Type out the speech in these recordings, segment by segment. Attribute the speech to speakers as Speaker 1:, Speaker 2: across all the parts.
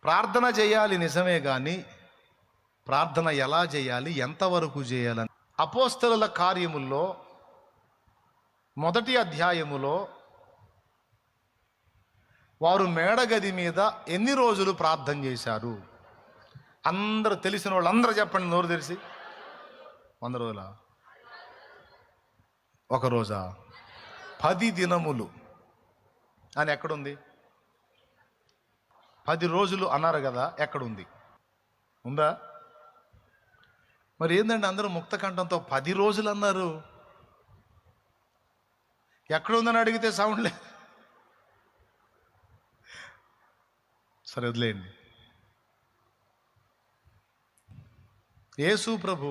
Speaker 1: ప్రార్థన చేయాలి నిజమే, కానీ ప్రార్థన ఎలా చేయాలి, ఎంతవరకు చేయాలని అపోస్తలుల కార్యముల్లో మొదటి అధ్యాయములో వారు మేడగది మీద ఎన్ని రోజులు ప్రార్థన చేశారు? అందరూ తెలిసిన వాళ్ళు అందరూ చెప్పండి, నోరు తెరిచి. 100 రోజులా? ఒక రోజా? 10 దినములు అని ఎక్కడుంది? 10 రోజులు అన్నారు కదా, ఎక్కడుంది? ఉందా? మరి ఏందండి అందరూ ముక్త కంఠంతో 10 రోజులు అన్నారు? ఎక్కడుందని అడిగితే సౌండ్ లేదు. సరే వదిలేయండి. యేసు ప్రభు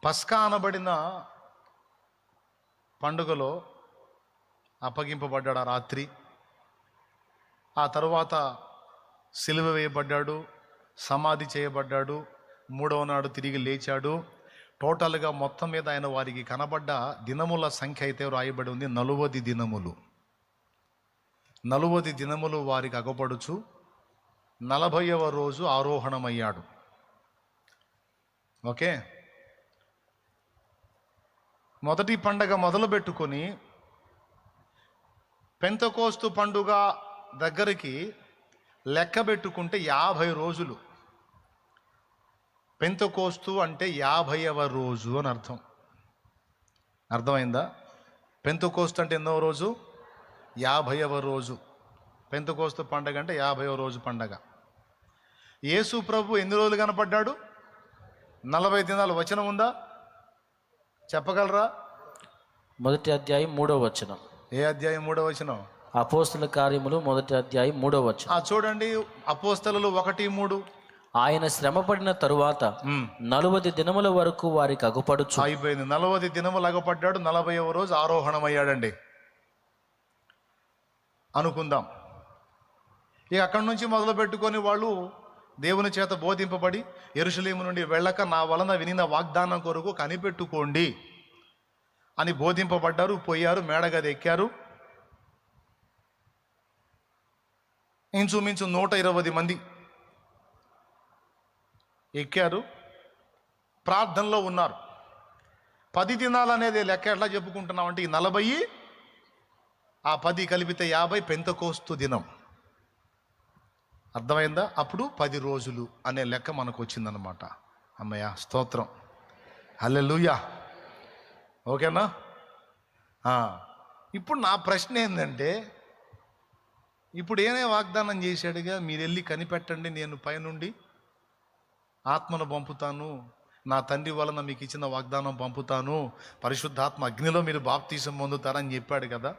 Speaker 1: పస్కా అనబడిన పండుగలో అప్పగింపబడ్డాడు ఆ రాత్రి. ఆ తరువాత సిలువ వేయబడ్డాడు, సమాధి చేయబడ్డాడు, 3వ నాడు తిరిగి లేచాడు. టోటల్గా మొత్తం మీద ఆయన వారికి కనబడ్డ దినముల సంఖ్య అయితే రాయబడి ఉంది 40 దినములు. 40 దినములు వారికి అగపడుచు 40వ రోజు ఆరోహణమయ్యాడు. ఓకే, మొదటి పండగ మొదలుపెట్టుకొని పెంతెకోస్తు పండుగ దగ్గరికి లెక్క పెట్టుకుంటే 50 రోజులు. పెంతెకోస్తు అంటే 50వ రోజు అని అర్థం. అర్థమైందా? పెంతెకోస్తు అంటే ఎన్నో రోజు? 50వ రోజు. పెంతెకోస్తు పండగ అంటే 50వ రోజు పండగ. యేసు ప్రభు ఎన్ని రోజులు కనపడ్డాడు? 40 దినాలు. వచనం ఉందా? చెప్పగలరా?
Speaker 2: మొదటి అధ్యాయం 3వ వచనం.
Speaker 1: ఏ అధ్యాయం? 3వ వచనం.
Speaker 2: అపోస్తల కార్యములు మొదటి అధ్యాయం 3వ వచనం.
Speaker 1: చూడండి, అపోస్తలులు 1:3.
Speaker 2: ఆయన శ్రమపడిన తరువాత 40 దినముల వరకు వారికి అగుపడుచు.
Speaker 1: అయిపోయింది. 40 దినములు అగపడ్డాడు. 40వ రోజు ఆరోహణమయ్యాడండి అనుకుందాం. ఇక అక్కడి నుంచి మొదలు పెట్టుకొని వాళ్ళు దేవుని చేత బోధింపబడి యెరూషలేము నుండి వెళ్ళక నా వలన వినిన వాగ్దానం కొరకు కనిపెట్టుకోండి అని బోధింపబడ్డారు. పోయారు, మేడగది ఎక్కారు. ఇంచుమించు 120 మంది ఎక్కారు, ప్రార్థనలో ఉన్నారు. 10 దినాలు అనేది లెక్క ఎట్లా చెప్పుకుంటున్నాం అంటే, ఈ 40 ఆ 10 కలిపితే 50 పెంతెకోస్తు దినం. అర్థమైందా? అప్పుడు 10 రోజులు అనే లెక్క మనకు వచ్చిందనమాట. అమ్మయ్య, స్తోత్రం, హల్లెలూయా. ఓకేనా? ఇప్పుడు నా ప్రశ్న ఏంటంటే, ఇప్పుడు ఏనే వాగ్దానం చేశాడుగా, మీరు వెళ్ళి కనిపెట్టండి, నేను పైనుండి ఆత్మను పంపుతాను, నా తండ్రి వలన మీకు ఇచ్చిన వాగ్దానం పంపుతాను, పరిశుద్ధాత్మ అగ్నిలో మీరు బాప్తీసం పొందుతారని చెప్పాడు కదా.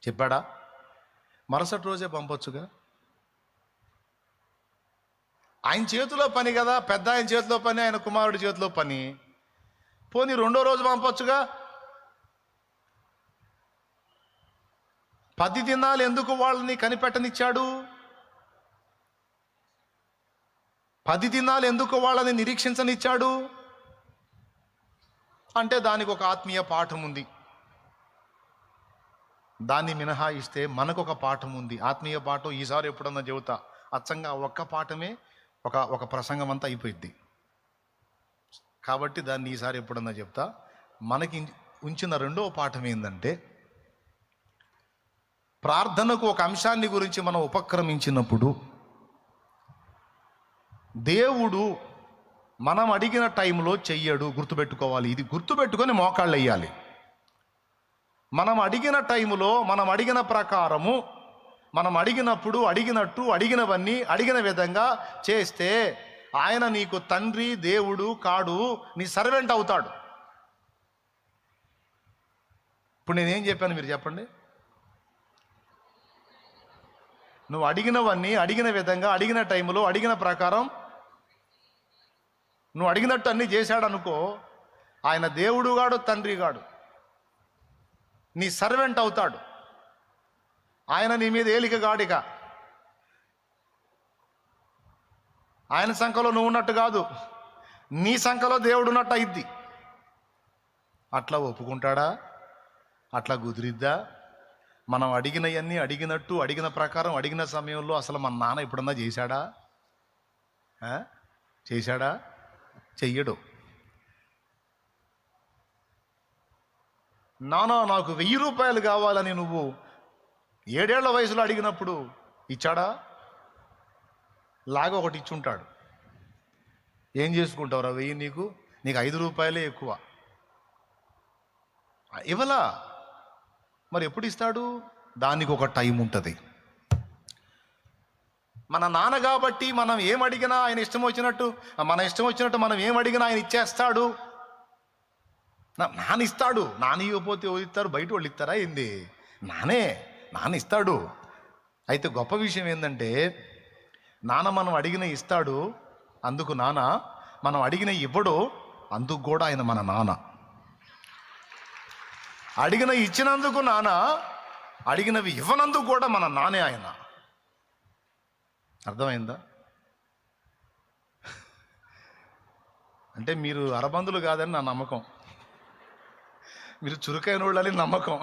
Speaker 1: చెప్పాడా? మరుసటి రోజే పంపొచ్చుగా. ఆయన చేతిలో పని కదా, పెద్ద ఆయన చేతిలో పని, ఆయన కుమారుడి చేతిలో పని. పోనీ 2వ రోజు పంపొచ్చుగా. 10 దినాలు ఎందుకు వాళ్ళని కనిపెట్టనిచ్చాడు? 10 దినాలు ఎందుకు వాళ్ళని నిరీక్షించనిచ్చాడు అంటే, దానికి ఒక ఆత్మీయ పాఠం ఉంది. దాన్ని మినహాయిస్తే మనకు ఒక పాఠం ఉంది. ఆత్మీయ పాఠం ఈసారి ఎప్పుడన్నా చెబుతా. అచ్చంగా ఒక్క పాఠమే ఒక ప్రసంగం అంతా అయిపోయింది కాబట్టి దాన్ని ఈసారి ఎప్పుడన్నా చెప్తా. మనకి ఉంచిన 2వ పాఠం ఏంటంటే, ప్రార్థనకు ఒక అంశాన్ని గురించి మనం ఉపక్రమించినప్పుడు దేవుడు మనం అడిగిన టైంలో చెయ్యడు. గుర్తుపెట్టుకోవాలి. ఇది గుర్తుపెట్టుకొని మోకాళ్ళు వేయాలి. మనం అడిగిన టైంలో, మనం అడిగిన ప్రకారము, మనం అడిగినప్పుడు, అడిగినట్టు, అడిగినవన్నీ అడిగిన విధంగా చేస్తే ఆయన నీకు తండ్రి దేవుడు కాడు, నీ సర్వెంట్ అవుతాడు. ఇప్పుడు నేనేం చెప్పాను మీరు చెప్పండి? నువ్వు అడిగినవన్నీ అడిగిన విధంగా, అడిగిన టైంలో, అడిగిన ప్రకారం నువ్వు అడిగినట్టు అన్నీ చేశాడు అనుకో, ఆయన దేవుడు గాడు, తండ్రి గాడు, నీ సర్వెంట్ అవుతాడు. ఆయన నీ మీద ఏలిక గాడిక. ఆయన సంఖలో నువ్వు ఉన్నట్టు కాదు, నీ సంఖలో దేవుడు ఉన్నట్టు అయింది. అట్లా ఒప్పుకుంటాడా? అట్లా కుదిరిద్దా? మనం అడిగినవన్నీ అడిగినట్టు, అడిగిన ప్రకారం, అడిగిన సమయంలో అసలు మన నాన్న ఎప్పుడన్నా చేశాడా? చేశాడా? చెయ్యడు. నాన్న నాకు 1000 రూపాయలు కావాలని నువ్వు 7 ఏళ్ల వయసులో అడిగినప్పుడు ఇచ్చాడా? లాగా ఒకటి ఇచ్చుంటాడు. ఏం చేసుకుంటావురా 1000? నీకు 5 రూపాయలే ఎక్కువ. ఇవ్వలా. మరి ఎప్పుడు ఇస్తాడు? దానికి ఒక టైం ఉంటుంది. మన నాన్న కాబట్టి మనం ఏం అడిగినా ఆయన ఇష్టం వచ్చినట్టు, మన ఇష్టం వచ్చినట్టు మనం ఏం అడిగినా ఆయన ఇచ్చేస్తాడు. నాన్న ఇస్తాడు. నాన్న ఇవ్వకపోతే ఇస్తారు, బయట వాళ్ళు ఇస్తారా ఏంది? నాన్న ఇస్తాడు. అయితే గొప్ప విషయం ఏంటంటే నాన్న మనం అడిగిన ఇస్తాడు, అందుకు నాన్న. మనం అడిగిన ఇవ్వడు, అందుకు కూడా ఆయన మన నాన్న. అడిగిన ఇచ్చినందుకు నాన్న, అడిగినవి ఇవ్వనందుకు కూడా మన నానే ఆయన. అర్థమైందా? అంటే మీరు అరబందులు కాదని నా నమ్మకం, మీరు చురుకైన వాళ్ళని నమ్మకం,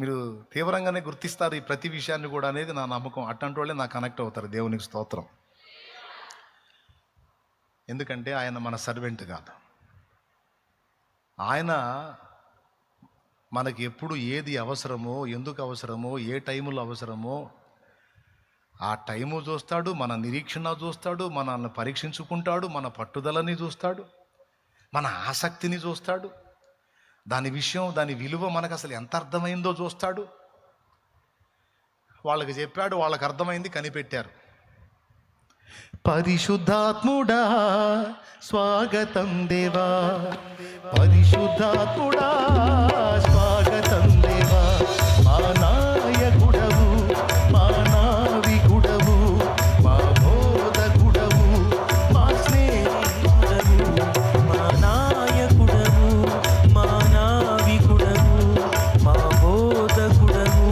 Speaker 1: మీరు తీవ్రంగానే గుర్తిస్తారు ఈ ప్రతి విషయాన్ని కూడా అనేది నా నమ్మకం. అట్లాంటి వాళ్ళే నాకు కనెక్ట్ అవుతారు. దేవునికి స్తోత్రం. ఎందుకంటే ఆయన మన సర్వెంట్ కాదు. ఆయన మనకి ఎప్పుడు ఏది అవసరమో, ఎందుకు అవసరమో, ఏ టైములో అవసరమో ఆ టైము చూస్తాడు, మన నిరీక్షణ చూస్తాడు, మనల్ని పరీక్షించుకుంటాడు, మన పట్టుదలని చూస్తాడు, మన ఆసక్తిని చూస్తాడు, దాని విషయం, దాని విలువ మనకు అసలు ఎంత అర్థమైందో చూస్తాడు. వాళ్ళకి చెప్పాడు, వాళ్ళకి అర్థమైంది, కనిపెట్టారు. పరిశుద్ధాత్ముడా స్వాగతం దేవా, పరిశుద్ధాత్ముడా స్వాగతం దేవా, మా నాయకుడవు, మా నావికుడవు, మా బోధకుడవు, మా స్నేహితుడవు,
Speaker 2: మా నాయకుడవు, మా నావికుడవు, మా బోధకుడవు,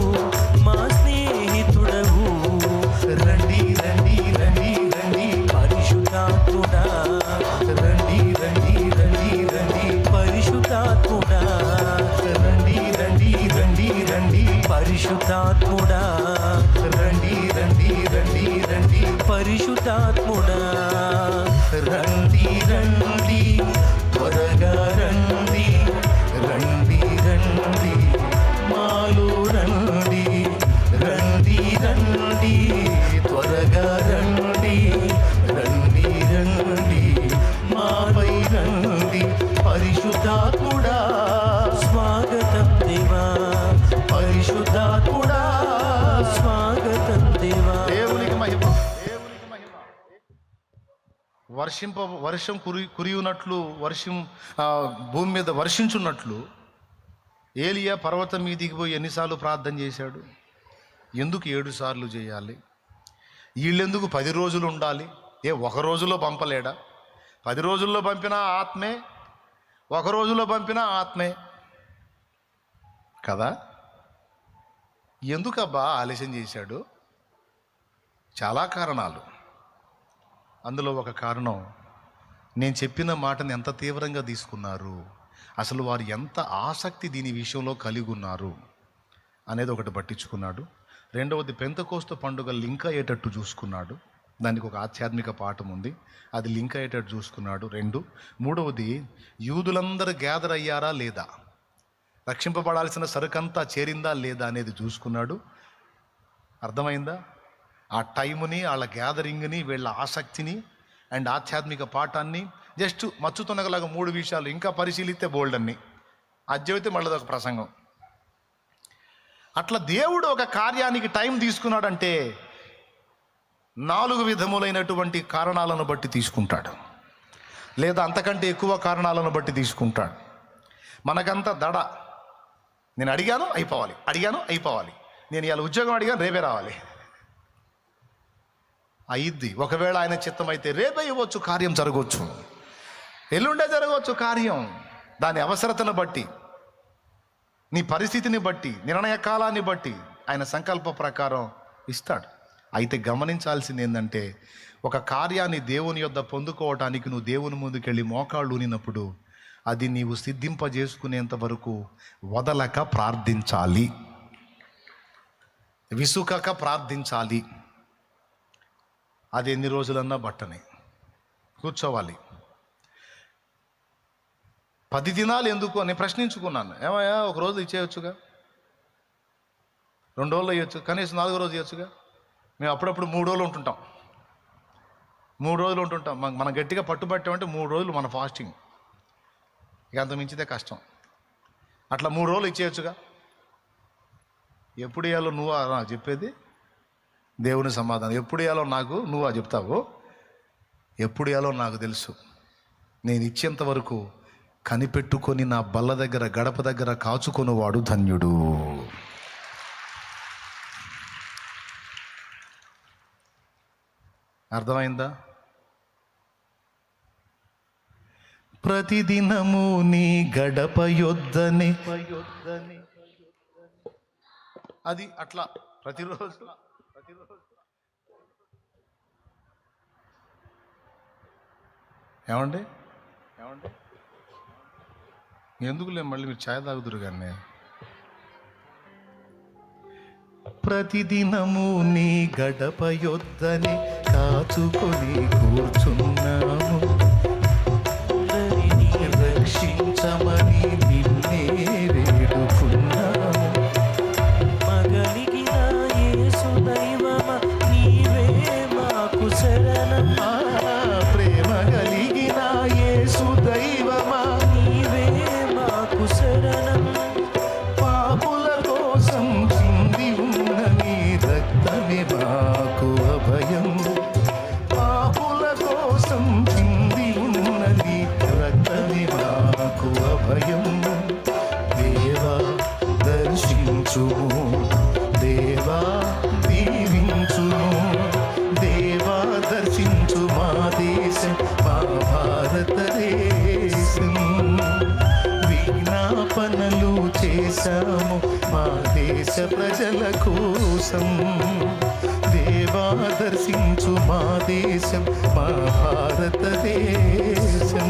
Speaker 2: మా స్నేహితుడవు.
Speaker 1: రండి రండి రండి రండి
Speaker 2: పరిశుద్ధాత్ముడా,
Speaker 1: రండి రండి రండి రండి
Speaker 2: పరిశుద్ధాత్ముడా,
Speaker 1: రండి రండి రండి రండి
Speaker 2: పరిశుద్ధాత్ముడా,
Speaker 1: రండి రండి రండి రండి
Speaker 2: పరిశుద్ధాత్ముడా.
Speaker 1: రండి రండి త్వరగా రండి, రండి రండి మాలో రండి, రండి రండి త్వరగా రండి, రండి రండి మాపై రండి. పరిశుద్ధాత్ముడా
Speaker 2: స్వాగతం దేవా,
Speaker 1: పరిశుద్ధాత్ముడా.
Speaker 2: స్వాగతం దేవా.
Speaker 1: దేవునికి మహిమ, దేవునికి మహిమ. వర్షం కురియునట్లు, వర్షం భూమి మీద వర్షించున్నట్లు ఏలియా పర్వతం మీదికి పోయి ఎన్నిసార్లు ప్రార్థన చేశాడు? ఎందుకు 7 సార్లు చేయాలి? వీళ్ళెందుకు 10 రోజులు ఉండాలి? ఒక రోజులో పంపలేడా? 10 రోజుల్లో పంపిన ఆత్మే, ఒక రోజులో పంపిన ఆత్మే కదా. ఎందుకబ్బా ఆలస్యం చేశాడు? చాలా కారణాలు. అందులో ఒక కారణం, నేను చెప్పిన మాటను ఎంత తీవ్రంగా తీసుకున్నారు, అసలు వారు ఎంత ఆసక్తి దీని విషయంలో కలిగి ఉన్నారు అనేది ఒకటి పట్టించుకున్నాడు. రెండవది, పెంతెకోస్తు పండుగ లింక్ అయ్యేటట్టు చూసుకున్నాడు. దానికి ఒక ఆధ్యాత్మిక పాఠం ఉంది, అది లింక్ అయ్యేటట్టు చూసుకున్నాడు. 2, మూడవది, యూదులందరూ గ్యాదర్ అయ్యారా లేదా, రక్షింపబడాల్సిన సరుకంతా చేరిందా లేదా అనేది చూసుకున్నాడు. అర్థమైందా? ఆ టైముని, వాళ్ళ గ్యాదరింగ్ని, వీళ్ళ ఆసక్తిని అండ్ ఆధ్యాత్మిక పాఠాన్ని జస్ట్ మచ్చుతున్నగలాగా 3 విషయాలు ఇంకా పరిశీలిస్తే బోల్డ్ అన్ని. అజ్జయితే మళ్ళీ ఒక ప్రసంగం. అట్లా దేవుడు ఒక కార్యానికి టైం తీసుకున్నాడంటే 4 విధములైనటువంటి కారణాలను బట్టి తీసుకుంటాడు, లేదా అంతకంటే ఎక్కువ కారణాలను బట్టి తీసుకుంటాడు. మనకంతా దడ. నేను అడిగాను అయిపోవాలి, అడిగాను అయిపోవాలి, నేను ఇవాళ ఉద్యోగం అడిగాను రేపే రావాలి. అయిద్ది. ఒకవేళ ఆయన చిత్తం అయితే రేపే ఇవ్వచ్చు, కార్యం జరగవచ్చు, ఎల్లుండే జరగవచ్చు కార్యం. దాని అవసరతను బట్టి, నీ పరిస్థితిని బట్టి, నిర్ణయ కాలాన్ని బట్టి ఆయన సంకల్ప ప్రకారం ఇస్తాడు. అయితే గమనించాల్సింది ఏంటంటే, ఒక కార్యాన్ని దేవుని యొద్ద పొందుకోవటానికి నువ్వు దేవుని ముందుకెళ్ళి మోకాళ్ళు ఊనినప్పుడు అది నీవు సిద్ధింపజేసుకునేంత వరకు వదలక ప్రార్థించాలి. విసుకక ప్రార్థించాలి. అది ఎన్ని రోజులన్నా బట్టని కూర్చోవాలి. 10 దినాలు ఎందుకు అని ప్రశ్నించుకున్నాను. ఏమయ్యా, ఒక రోజు ఇచ్చేయచ్చుగా, 2 రోజులు ఇవ్వచ్చు, కనీసం 4వ రోజు ఇవ్వచ్చుగా. మేము అప్పుడప్పుడు 3 రోజులు ఉంటుంటాం. 3 రోజులు ఉంటుంటాం. మనం గట్టిగా పట్టుబట్టామంటే 3 రోజులు మన ఫాస్టింగ్. ఇక అంత మించితే కష్టం. అట్లా 3 రోజులు ఇచ్చేయచ్చుగా. ఎప్పుడు ఇవ్వాలో నువ్వా నాకు చెప్పేది? దేవుని సమాధానం. ఎప్పుడు ఇవ్వాలో నాకు నువ్వా చెప్తావు? ఎప్పుడు ఇవ్వాలో నాకు తెలుసు. నేను ఇచ్చేంత వరకు కనిపెట్టుకొని నా బల్ల దగ్గర, గడప దగ్గర కాచుకొనివాడు ధన్యుడు. అర్థమైందా? ప్రతిదినము నీ గడప యొద్దనే, అది అట్లా ప్రతిరోజు. ఏమండి ఎందుకులే, మళ్ళీ మీరు ఛాయ్ తాగుదురు కానీ. ప్రతిదినము నీ గడప యొద్దనే కాచుకొని కూర్చున్నాము, రక్షించమని నిన్నే వేడుకున్నాము.
Speaker 2: మగలిగిన యేసు దైవమా, నీవే మాకు శరణం.
Speaker 1: ప్రేమ కలిగిన యేసు దైవమా,
Speaker 2: నీవే మాకు శరణం.
Speaker 1: పాపుల కోసం చింది ఉన్న నీ రక్తమే మాకు అభయం. పాపుల కోసం చింది ఉన్న నీ రక్తమే మాకు అభయం. దేవా దర్శించుము, దేవా దీవించుము, దేవా దర్శించు మా దేశం, మా భారతదేశం. విజ్ఞాపనలు చేశాము మా దేశ ప్రజల కోసం. దేవా దర్శించు మా దేశం, మా భారతదేశం.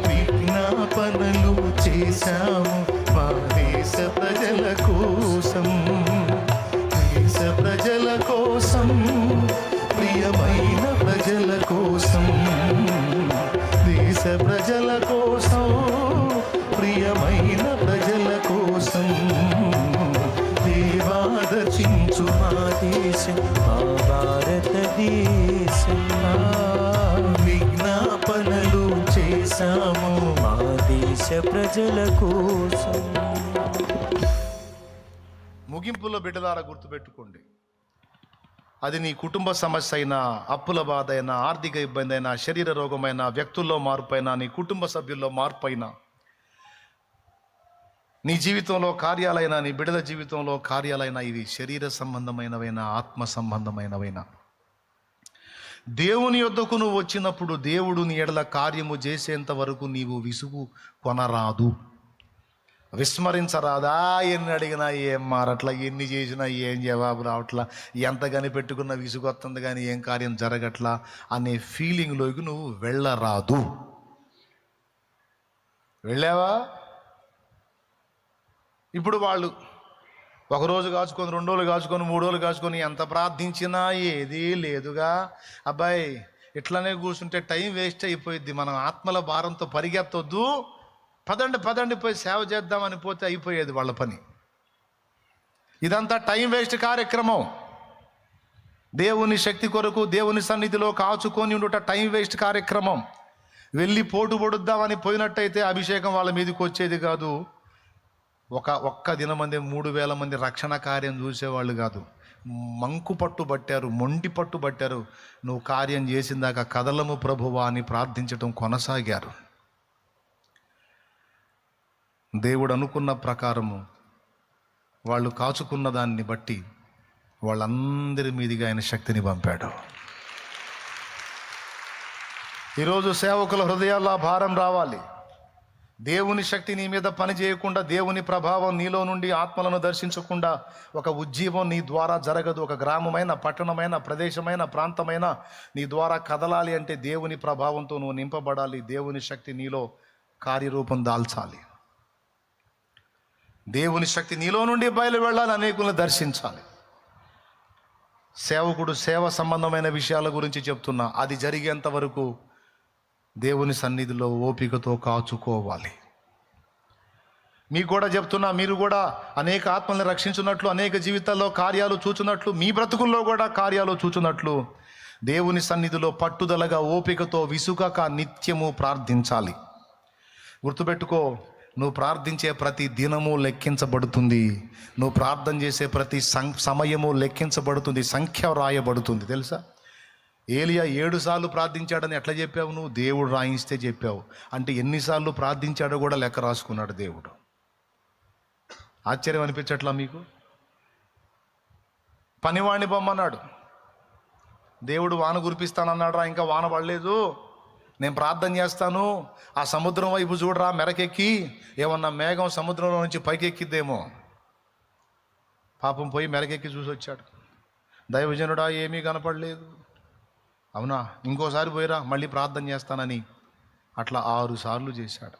Speaker 1: విజ్ఞాపనలు చేశాము మా దేశ ప్రజల కోసం. దేశ ప్రజల కోసం, ప్రియమైన ప్రజల కోసం. దేశ ప్రజల కోసం, ప్రియమైన ప్రజల కోసం. దేవా దర్శించు
Speaker 2: మా దేశం, మా భారతదేశం.
Speaker 1: విజ్ఞాపనలు చేశాము
Speaker 2: మా దేశ ప్రజల కోసం.
Speaker 1: ముగింపులో బిడ్డలారా గుర్తుపెట్టుకోండి, అది నీ కుటుంబ సమస్య అయినా, అప్పుల బాధ అయినా, ఆర్థిక ఇబ్బంది అయినా, శరీర రోగమైనా, వ్యక్తుల్లో మార్పు అయినా, నీ కుటుంబ సభ్యుల్లో మార్పు అయినా, నీ జీవితంలో కార్యాలైనా, నీ బిడ్డల జీవితంలో కార్యాలైనా, ఇవి శరీర సంబంధమైనవైనా, ఆత్మ సంబంధమైనవైనా, దేవుని యొద్దకు నువ్వు వచ్చినప్పుడు దేవుడు నీ ఎడల కార్యము చేసేంత వరకు నీవు విసుగు కొనరాదు, విస్మరించరాదా. ఎన్ని అడిగినా ఏం మారట్లా, ఎన్ని చేసినా ఏం జవాబు రావట్లా, ఎంత కనిపెట్టుకున్నా విసుగొస్తుంది కానీ ఏం కార్యం జరగట్లా అనే ఫీలింగ్లోకి నువ్వు వెళ్ళరాదు. వెళ్ళావా? ఇప్పుడు వాళ్ళు 1 రోజు కాచుకొని, 2 రోజులు కాచుకొని, 3 రోజులు కాచుకొని ఎంత ప్రార్థించినా ఏదీ లేదుగా. అబ్బాయి ఇట్లనే కూర్చుంటే టైం వేస్ట్ అయిపోయిద్ది. మనం ఆత్మల భారంతో పరిగెత్తొద్దు. పదండి పోయి సేవ చేద్దామని పోతే అయిపోయేది వాళ్ళ పని. ఇదంతా టైం వేస్ట్ కార్యక్రమం. దేవుని శక్తి కొరకు దేవుని సన్నిధిలో కాచుకొని ఉండుట టైం వేస్ట్ కార్యక్రమం. వెళ్ళి పోటు పొడుద్దామని పోయినట్టయితే అభిషేకం వాళ్ళ మీదకి వచ్చేది కాదు. ఒక్క దినమంది 3000 మంది రక్షణ కార్యం చూసేవాళ్ళు కాదు. మంకు పట్టు పట్టారు, మొండి పట్టు పట్టారు. నువ్వు కార్యం చేసిందాక కదలము ప్రభువా అని ప్రార్థించటం కొనసాగారు. దేవుడు అనుకున్న ప్రకారము వాళ్ళు కాచుకున్న దాన్ని బట్టి వాళ్ళందరి మీదిగా ఆయన శక్తిని పంపాడు. ఈరోజు సేవకుల హృదయాల్లో భారం రావాలి. దేవుని శక్తి నీ మీద పని చేయకుండా, దేవుని ప్రభావం నీలో నుండి ఆత్మలను దర్శించకుండా ఒక ఉజ్జీవం నీ ద్వారా జరగదు. ఒక గ్రామమైన, పట్టణమైన, ప్రదేశమైన, ప్రాంతమైన నీ ద్వారా కదలాలి అంటే దేవుని ప్రభావంతో నువ్వు నింపబడాలి. దేవుని శక్తి నీలో కార్యరూపం దాల్చాలి. దేవుని శక్తి నీలో నుండి బయలు వెళ్ళాలి, అనేకులను దర్శించాలి. సేవకుడు సేవ సంబంధమైన విషయాల గురించి చెప్తున్నా. అది జరిగేంత వరకు దేవుని సన్నిధిలో ఓపికతో కాచుకోవాలి. మీకు కూడా చెప్తున్నా, మీరు కూడా అనేక ఆత్మల్ని రక్షించున్నట్లు, అనేక జీవితాల్లో కార్యాలు చూచున్నట్లు, మీ బ్రతుకుల్లో కూడా కార్యాలు చూచున్నట్లు దేవుని సన్నిధిలో పట్టుదలగా ఓపికతో విసుగక నిత్యము ప్రార్థించాలి. గుర్తుపెట్టుకో, నువ్వు ప్రార్థించే ప్రతి దినము లెక్కించబడుతుంది. నువ్వు ప్రార్థన చేసే ప్రతి సమయము లెక్కించబడుతుంది, సంఖ్య రాయబడుతుంది. తెలుసా? ఏలియా 7 సార్లు ప్రార్థించాడని ఎట్లా చెప్పావు నువ్వు? దేవుడు రాయిస్తే చెప్పావు. అంటే ఎన్నిసార్లు ప్రార్థించాడో కూడా లెక్క రాసుకున్నాడు దేవుడు. ఆశ్చర్యం అనిపించట్లా మీకు? పనివాణ్ణి బొమ్మన్నాడు, దేవుడు వాన కురిపిస్తానన్నాడు రా, ఇంకా వాన పడలేదు, నేను ప్రార్థన చేస్తాను, ఆ సముద్రం వైపు చూడరా మెరకెక్కి, ఏమన్నా మేఘం సముద్రంలో నుంచి పైకెక్కిద్దేమో. పాపం పోయి మెరకెక్కి చూసి వచ్చాడు. దైవజనుడా ఏమీ కనపడలేదు. అవునా, ఇంకోసారి పోయిరా, మళ్ళీ ప్రార్థన చేస్తానని అట్లా 6 సార్లు చేశాడు.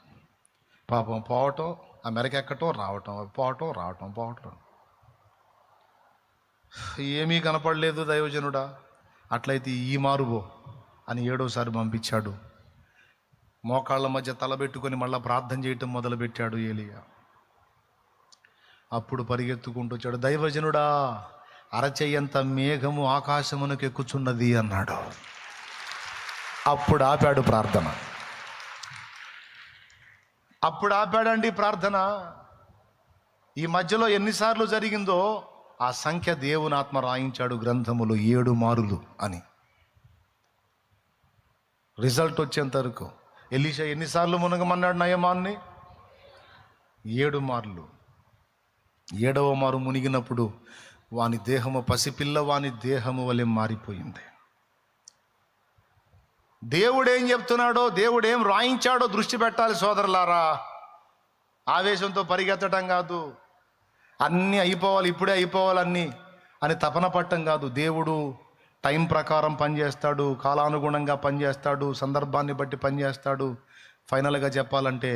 Speaker 1: పాపం పోవటం, ఆ మెరకెక్కటం, రావటం, పోవటం, రావటం. ఏమీ కనపడలేదు దైవజనుడా. అట్లయితే ఈ మారుబో అని 7వసారి పంపించాడు. మోకాళ్ళ మధ్య తలబెట్టుకొని మళ్ళీ ప్రార్థన చేయటం మొదలుపెట్టాడు ఏలియా. అప్పుడు పరిగెత్తుకుంటూ వచ్చాడు, దైవజనుడా అరచెయ్యంత మేఘము ఆకాశమునకు ఎక్కుచున్నది అన్నాడు. అప్పుడు ఆపాడు ప్రార్థన. అప్పుడు ఆపాడండి ప్రార్థన. ఈ మధ్యలో ఎన్నిసార్లు జరిగిందో ఆ సంఖ్య దేవుని ఆత్మ రాయించాడు గ్రంథములు, 7 మారులు అని. రిజల్ట్ వచ్చేంత వరకు ఎలీషా ఎన్నిసార్లు మునగమన్నాడు నయమాన్ని? 7 మార్లు. 7వ మారు మునిగినప్పుడు వాని దేహము పసిపిల్ల వాని దేహము వలె మారిపోయింది. దేవుడేం చెప్తున్నాడో, దేవుడేం రాయించాడో దృష్టి పెట్టాలి సోదరులారా. ఆవేశంతో పరిగెత్తడం కాదు, అన్నీ అయిపోవాలి, ఇప్పుడే అయిపోవాలి అన్నీ అని తపన పట్టం కాదు. దేవుడు టైం ప్రకారం పనిచేస్తాడు, కాలానుగుణంగా పనిచేస్తాడు, సందర్భాన్ని బట్టి పనిచేస్తాడు. ఫైనల్గా చెప్పాలంటే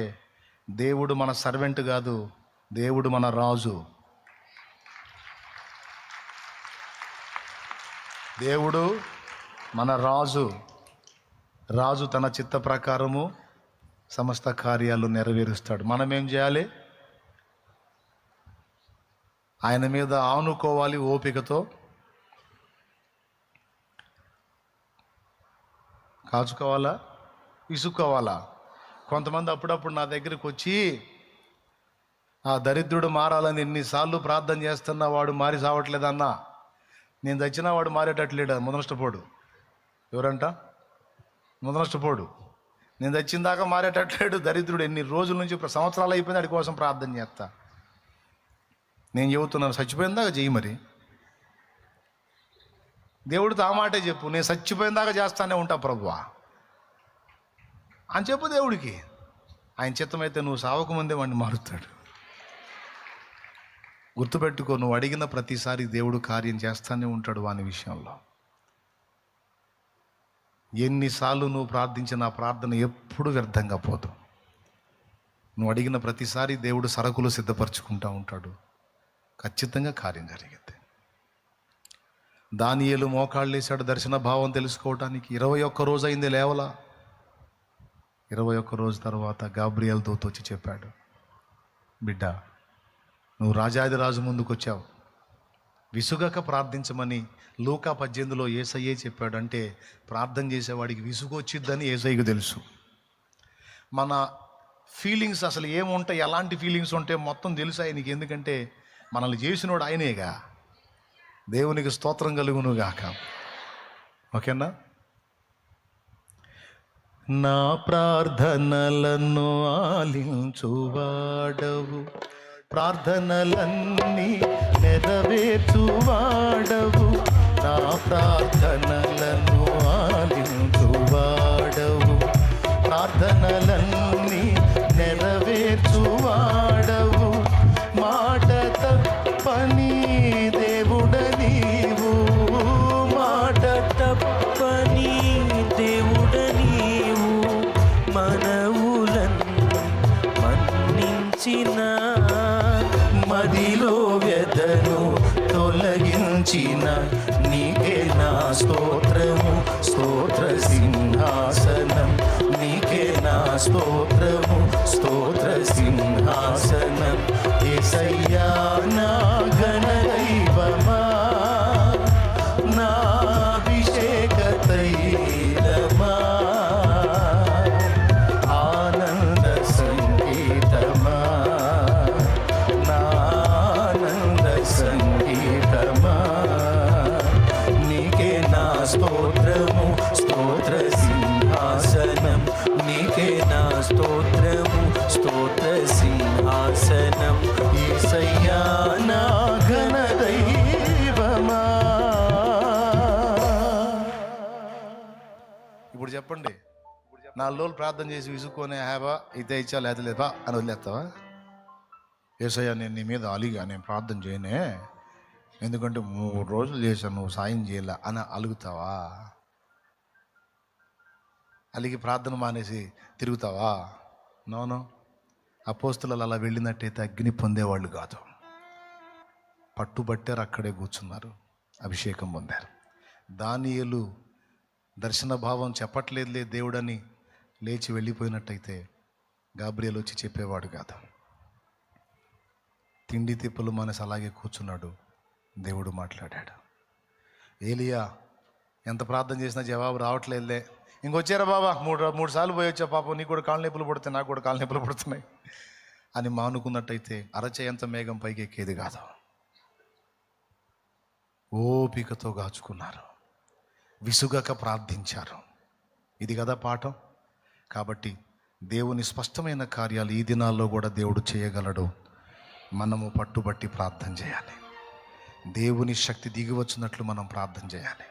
Speaker 1: దేవుడు మన సర్వెంట్ కాదు, దేవుడు మన రాజు. దేవుడు మన రాజు. రాజు తన చిత్త ప్రకారము సమస్త కార్యాలు నెరవేరుస్తాడు. మనం ఏం చేయాలి? ఆయన మీద ఆనుకోవాలి ఓపికతో. కాచుకోవాలా, ఇసుక్కోవాలా? కొంతమంది అప్పుడప్పుడు నా దగ్గరికి వచ్చి, ఆ దరిద్రుడు మారాలని ఎన్నిసార్లు ప్రార్థన చేస్తున్నా వాడు మారి సావట్లేదన్నా, నేను చచ్చినా వాడు మారేటట్లేడు, ముదనష్టపోడు. ఎవరంట? ముదనష్టపోడు. నేను చచ్చిన దాకా మారేటట్లేడు దరిద్రుడు. ఎన్ని రోజుల నుంచి, సంవత్సరాలు అయిపోయింది వాడి కోసం ప్రార్థన చేస్తా. నేను చెబుతున్నాను, చచ్చిపోయిన దాకా చెయ్యి. మరి దేవుడితో ఆ మాటే చెప్పు, నేను చచ్చిపోయిన దాకా చేస్తానే ఉంటా ప్రభువా అని చెప్పు దేవుడికి. ఆయన చిత్తమైతే నువ్వు సావకముందే వాడిని మారుతాడు. గుర్తుపెట్టుకో, నువ్వు అడిగిన ప్రతిసారి దేవుడు కార్యం చేస్తానే ఉంటాడు వాని విషయంలో. ఎన్నిసార్లు నువ్వు ప్రార్థించిన ఆ ప్రార్థన ఎప్పుడు వ్యర్థంగా పోదు. నువ్వు అడిగిన ప్రతిసారి దేవుడు సరుకులు సిద్ధపరచుకుంటూ ఉంటాడు. ఖచ్చితంగా కార్యం జరిగింది. దానియేలు మోకాళ్ళు వేశాడు దర్శన భావం తెలుసుకోవటానికి. 21 రోజు అయింది లేవలా. 21 రోజు తర్వాత గాబ్రియల్ దూత వచ్చి చెప్పాడు, బిడ్డ నువ్వు రాజాదిరాజు ముందుకు వచ్చావు, విసుగక ప్రార్థించమని లూకా 18లో యేసయ్యే చెప్పాడు. అంటే ప్రార్థన చేసేవాడికి విసుగు వచ్చిద్దని యేసయ్యకు తెలుసు. మన ఫీలింగ్స్ అసలు ఏముంటాయి, ఎలాంటి ఫీలింగ్స్ ఉంటాయి మొత్తం తెలుసు ఆయనకి. ఎందుకంటే మనల్ని చేసినోడు ఆయనేగా. దేవునికి స్తోత్రం కలుగును గాక. ఓకేనా? నా ప్రార్థనలను ఆలించువాడవు, ప్రార్థనలన్నీ నెరవేర్చువాడవు. నా ప్రార్థనలను ఆలించువాడవు, ప్రార్థనలన్నీ నెరవేర్చువాడవు. మాట తప్పని దేవుడ నీవు, మాట
Speaker 2: తప్పని దేవుడ నీవు, మనవులను మన్నించిన,
Speaker 1: మదిలో వ్యధను తొలగించిన, నీ
Speaker 3: స్తోత్రము స్తోత్ర సింహాసనం నీకే నా స్తోత్రము స్తోత్ర సింహాసనం యేసయ్యా నా గణదైవమా నా అభిషేక తైలమా ఆనంద సంగీతమా నా ఆనంద సంగీతమా నీకే నా స్తోత్రము స్తోత్ర సింహాసనం నీకే నా స్తోత్రము స్తోత్ర సింహాసనం యేసయ్యా నా ఘనదైవమా.
Speaker 1: ఇప్పుడు చెప్పండి, 4 రోజులు ప్రార్థన చేసి విసుక్కొని హ్యాబా అయితే ఇచ్చా లేదా లేపా అని వదిలేస్తావా? యేసయ్యా నేను నీ మీద అలిగా, నేను ప్రార్థన చేయనే, ఎందుకంటే 3 రోజులు చేశాను నువ్వు సాయం చేయలే అని అలుగుతావా? అలిగి ప్రార్థన మానేసి తిరుగుతావా? నోను. అపోస్తులు అలా వెళ్ళినట్టయితే అగ్ని పొందేవాళ్ళు కాదు. పట్టుబట్టారు, అక్కడే కూర్చున్నారు, అభిషేకం పొందారు. దానియేలు దర్శన భావం చెప్పట్లేదులే దేవుడని లేచి వెళ్ళిపోయినట్టయితే గాబ్రియల్ వచ్చి చెప్పేవాడు కాదు. తిండి తిప్పలు మనసు అలాగే కూర్చున్నాడు, దేవుడు మాట్లాడాడు. ఏలియా ఎంత ప్రార్థన చేసినా జవాబు రావట్లేదులే, ఇంకొచ్చారా బాబా, మూడు సార్లు పోయి వచ్చా, పాపం నీకు కూడా కాళ్ళ నొప్పులు పడుతున్నాయి, నాకు కూడా కాళ్ళ నొప్పులు పడుతున్నాయి అని మానుకున్నట్టయితే అరచేయంత మేఘం పైకి ఎక్కేది కాదు. ఓపికతో గాచుకున్నారు, విసుగక ప్రార్థించారు. ఇది కదా పాఠం. కాబట్టి దేవుని స్పష్టమైన కార్యాలు ఈ దినాల్లో కూడా దేవుడు చేయగలడు. మనము పట్టుబట్టి ప్రార్థన చేయాలి. దేవుని శక్తి దిగి వచ్చినట్లు మనం ప్రార్థన చేయాలి.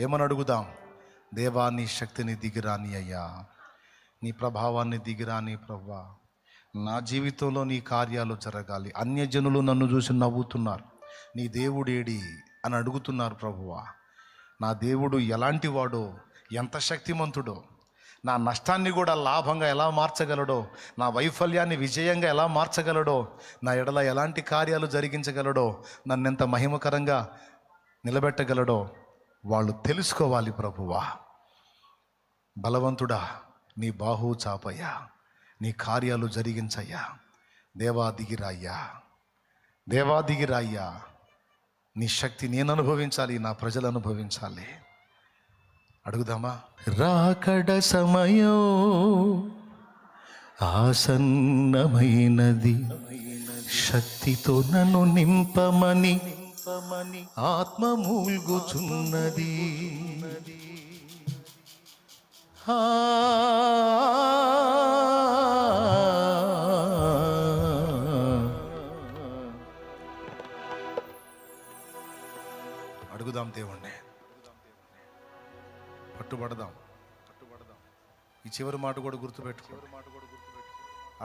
Speaker 1: ఏమని అడుగుదాం? దేవా నీ శక్తిని దిగిరాని అయ్యా, నీ ప్రభావాన్ని దిగిరాని ప్రభువా, నా జీవితంలో నీ కార్యాలు జరగాలి. అన్యజనులు నన్ను చూసి నవ్వుతున్నారు, నీ దేవుడేడి అని అడుగుతున్నారు ప్రభువా. నా దేవుడు ఎలాంటి వాడో, ఎంత శక్తిమంతుడో, నా నష్టాన్ని కూడా లాభంగా ఎలా మార్చగలడో, నా వైఫల్యాన్ని విజయంగా ఎలా మార్చగలడో, నా ఎడల ఎలాంటి కార్యాలు జరిగించగలడో, నన్నెంత మహిమకరంగా నిలబెట్టగలడో వాళ్ళు తెలుసుకోవాలి ప్రభువా. బలవంతుడా నీ బాహు చాపయ్యా, నీ కార్యాలు జరిగించయ్యా. దేవా దిగిరాయ్యా, దేవా దిగిరాయ్యా. నీ శక్తి నేను అనుభవించాలి, నా ప్రజలు అనుభవించాలి. అడుగుదామా?
Speaker 3: రాకడ సమయం ఆసన్నమైనది, శక్తితో నన్ను నింపమని ఆత్మ మూల్గుచున్నది.
Speaker 1: అడుగుదాం దేవుణ్ణి, పట్టుబడదాం. ఈ చివరి మాట కూడా గుర్తుపెట్టుకో,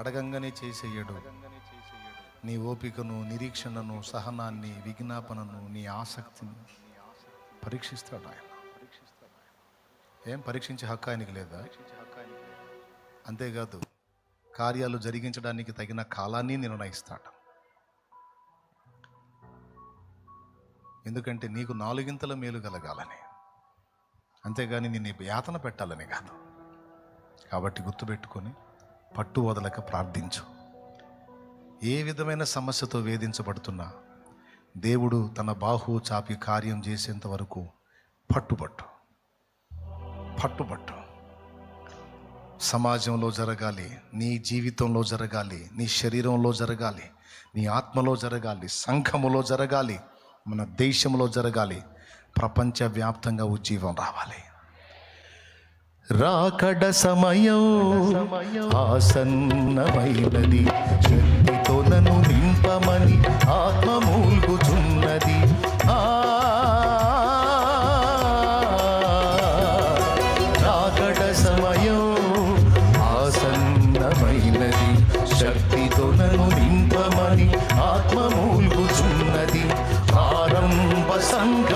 Speaker 1: అడగంగానే చేసేయడు. నీ ఓపికను, నిరీక్షణను, సహనాన్ని, విజ్ఞాపనను, నీ ఆసక్తిని పరీక్షిస్తాడు ఆయన. ఏం పరీక్షించే హక్కు ఆయనకి లేదా? అంతేకాదు, కార్యాలు జరిగించడానికి తగిన కాలాన్ని నిర్ణయిస్తాడు. ఎందుకంటే నీకు 4 మేలు కలగాలని, అంతేగాని నిన్ను యాతన పెట్టాలని కాదు. కాబట్టి గుర్తుపెట్టుకొని పట్టు వదలక ప్రార్థించు. ఏ విధమైన సమస్యతో వేధించబడుతున్నా దేవుడు తన బాహు చాపి కార్యం చేసేంత వరకు పట్టుబట్టు. సమాజంలో జరగాలి, నీ జీవితంలో జరగాలి, నీ శరీరంలో జరగాలి, నీ ఆత్మలో జరగాలి, సంఘములో జరగాలి, మన దేశంలో జరగాలి, ప్రపంచవ్యాప్తంగా ఉజ్జీవం రావాలి.
Speaker 3: రాకడ సమయం ఆసన్నమైనది, శక్తితో నన్ను నింపమని ఆత్మ మూల్గుచున్నది. రాకడ సమయం ఆసన్నమైనది, శక్తితో నన్ను నింపమని ఆత్మ మూల్గుచున్నది. ఆరంభ సంఘ